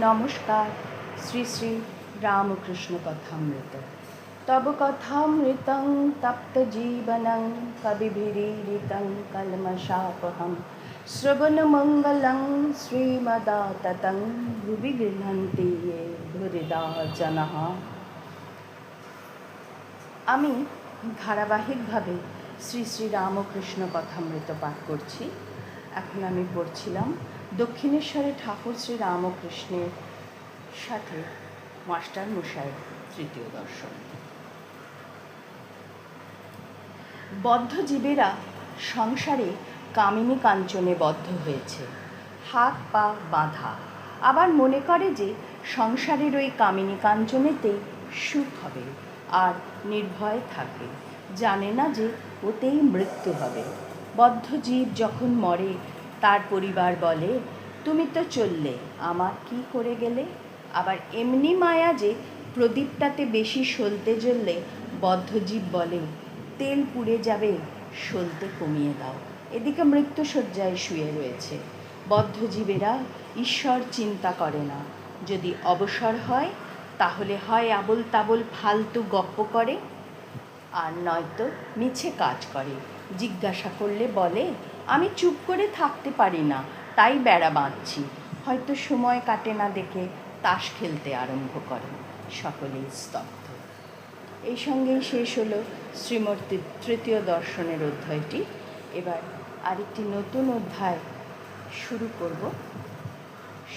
নমস্কার। শ্রী শ্রী রামকৃষ্ণ কথামৃত। তব কথামৃতং তপ্ত জীবনং কবিভিरीडितं কলমশাপহম শ্রবণমঙ্গলং শ্রীমদাততং ভুবি গৃহন্তি ये ভুরিদা জনঃ। আমি ধারাবাহিকভাবে শ্রী শ্রী রামকৃষ্ণ কথামৃত পাঠ করছি। এখন আমি পড়ছিলাম দক্ষিণেশ্বরে ঠাকুর শ্রী রামকৃষ্ণের সাথে মাস্টার মশাইয়ের তৃতীয় দর্শন। বদ্ধ জীবেরা সংসারে কামিনী কাঞ্চনে বদ্ধ হয়েছে, হাত পা বাঁধা। আবার মনে করে যে সংসারের ওই কামিনী কাঞ্চনেতেই সুখ হবে আর নির্ভয় থাকবে, জানে না যে ওতেই মৃত্যু হবে। বদ্ধ জীব যখন মরে তার পরিবার বলে, তুমি তো চললে, আমার কি করে গেলে? আবার এমনি মায়া যে প্রদীপটাতে বেশি সলতে জ্বললে বদ্ধজীব বলে, তেল পুড়ে যাবে, সলতে কমিয়ে দাও। এদিকে মৃত্যুশয্যায় শুয়ে রয়েছে। বদ্ধজীবেরা ঈশ্বর চিন্তা করে না। যদি অবসর হয় তাহলে হয় আবল তাবল ফালতু গপ্প করে, আর নয়তো মিছে কাজ করে। জিজ্ঞাসা করলে বলে, আমি চুপ করে থাকতে পারি না, তাই বেড়া বাঁধছি। হয়তো সময় কাটে না দেখে তাস খেলতে আরম্ভ করে। সকলেই স্তব্ধ। এই সঙ্গেই শেষ হলো শ্রীমূর্তির তৃতীয় দর্শনের অধ্যায়টি। এবার আরেকটি নতুন অধ্যায় শুরু করব।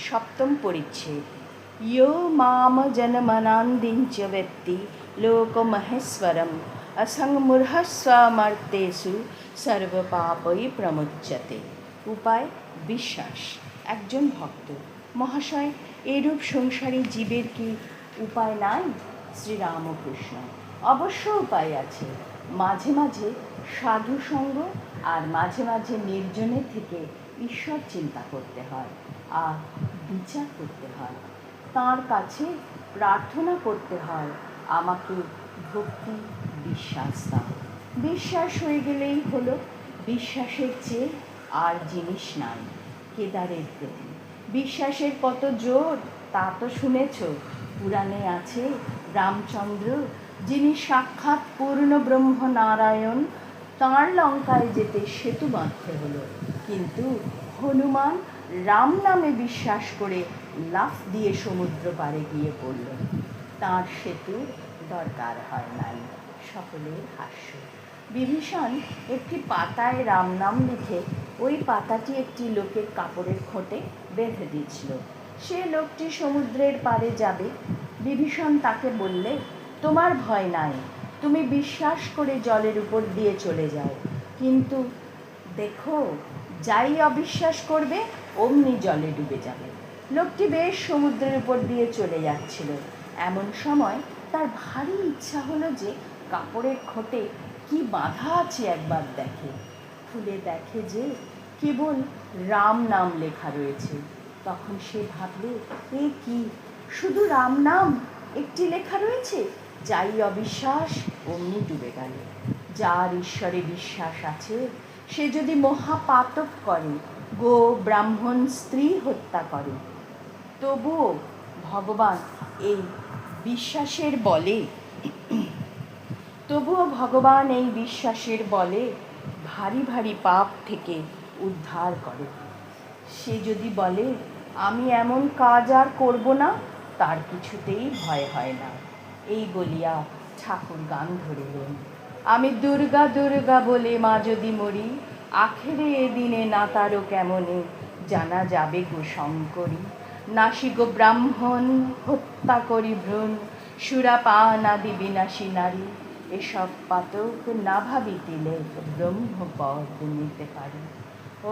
সপ্তম পরিচ্ছেদ। यो माम जनमनान्दिञ्च वेत्ति लोकमहेश्वरम् असङ्मूঢ়স্বমর্তেষু সর্বপাপৈ প্রমুচ্যতে। উপায় বিশ্বাস। একজন ভক্ত: মহাশয়, এরূপ সংসারী জীবের কি উপায় নাই? শ্রীরামকৃষ্ণ: অবশ্য উপায় আছে। মাঝে মাঝে সাধু সঙ্গ আর মাঝে মাঝে নির্জনে থেকে ঈশ্বর চিন্তা করতে হয় আর বিচার করতে হয়। তাঁর কাছে প্রার্থনা করতে হয়, আমাকে ভক্তি বিশ্বাস দাও। বিশ্বাস হয়ে গেলেই হলো। বিশ্বাসের চেয়ে আর জিনিস নাই। কেদারের প্রতি বিশ্বাসের কত জোর তা তো শুনেছ। পুরাণে আছে রামচন্দ্র, যিনি সাক্ষাৎ পূর্ণ ব্রহ্ম নারায়ণ, তাঁর লঙ্কায় যেতে সেতু বাঁধতে হলো। কিন্তু হনুমান রাম নামে বিশ্বাস করে লাফ দিয়ে সমুদ্র পাড়ে গিয়ে পড়ল। তাঁর সেতু দরকার হয় নাই। সকলের হাস্য। বিভীষণ একটি পাতায় রাম নাম লিখে ওই পাতাটি একটি লোকের কাপড়ের খোঁটে বেঁধে দিয়েছিল। সে লোকটি সমুদ্রের পাড়ে যাবে। বিভীষণ তাকে বললে, তোমার ভয় নাই, তুমি বিশ্বাস করে জলের উপর দিয়ে চলে যাও। কিন্তু দেখো, যাই অবিশ্বাস করবে অমনি জলে ডুবে যাবে। লোকটি বেশ সমুদ্রের উপর দিয়ে চলে যাচ্ছিল। এমন সময় তার ভারী ইচ্ছা হলো যে কাপড়ের খোঁটে কি বাঁধা আছে একবার দেখে। খুলে দেখে যে কেবল রাম নাম লেখা রয়েছে। তখন সে ভাবলে, এ কি, শুধু রাম নাম একটি লেখা রয়েছে? যাই অবিশ্বাস অমনি ডুবে গেল। যার ঈশ্বরে বিশ্বাস আছে সে যদি মহাপাতক করে, গো ব্রাহ্মণ স্ত্রী হত্যা করে, তবুও ভগবান এই বিশ্বাসের বলে ভারী ভারী পাপ থেকে উদ্ধার করে। সে যদি বলে, আমি এমন কাজ আর করব না, তার কিছুতেই ভয় হয় না। এই বলিয়া ঠাকুর গান ধরিলেন, আমি দুর্গা দুর্গা বলে মা যদি মরি, আখেরে এদিনে না তারও কেমনে জানা যাবে গো শঙ্করী। নাসি গো ব্রাহ্মণ হত্যা করি ভ্রূণ, সুরাপান আদি বিনাশী নারী, এসব পাতক না ভাবিতিলে ব্রহ্মপদ নিতে পারি।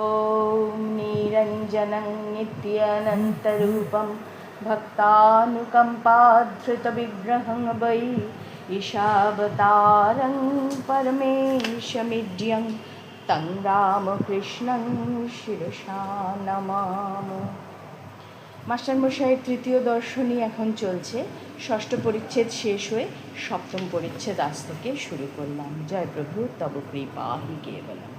ওম নিরঞ্জনং নিত্যানন্তরূপম ভক্তানুকম্পাধৃত বিগ্রহং বৈ ঈশাবতারং পরমেশমিড্যং তং রামকৃষ্ণং শিরসা নমামো। মাস্টারমশাইয়ের তৃতীয় দর্শনই এখন চলছে। ষষ্ঠ পরিচ্ছেদ শেষ হয়ে সপ্তম পরিচ্ছেদ আজ থেকে শুরু করলাম। জয় প্রভু তব কৃপা হি কেবলম।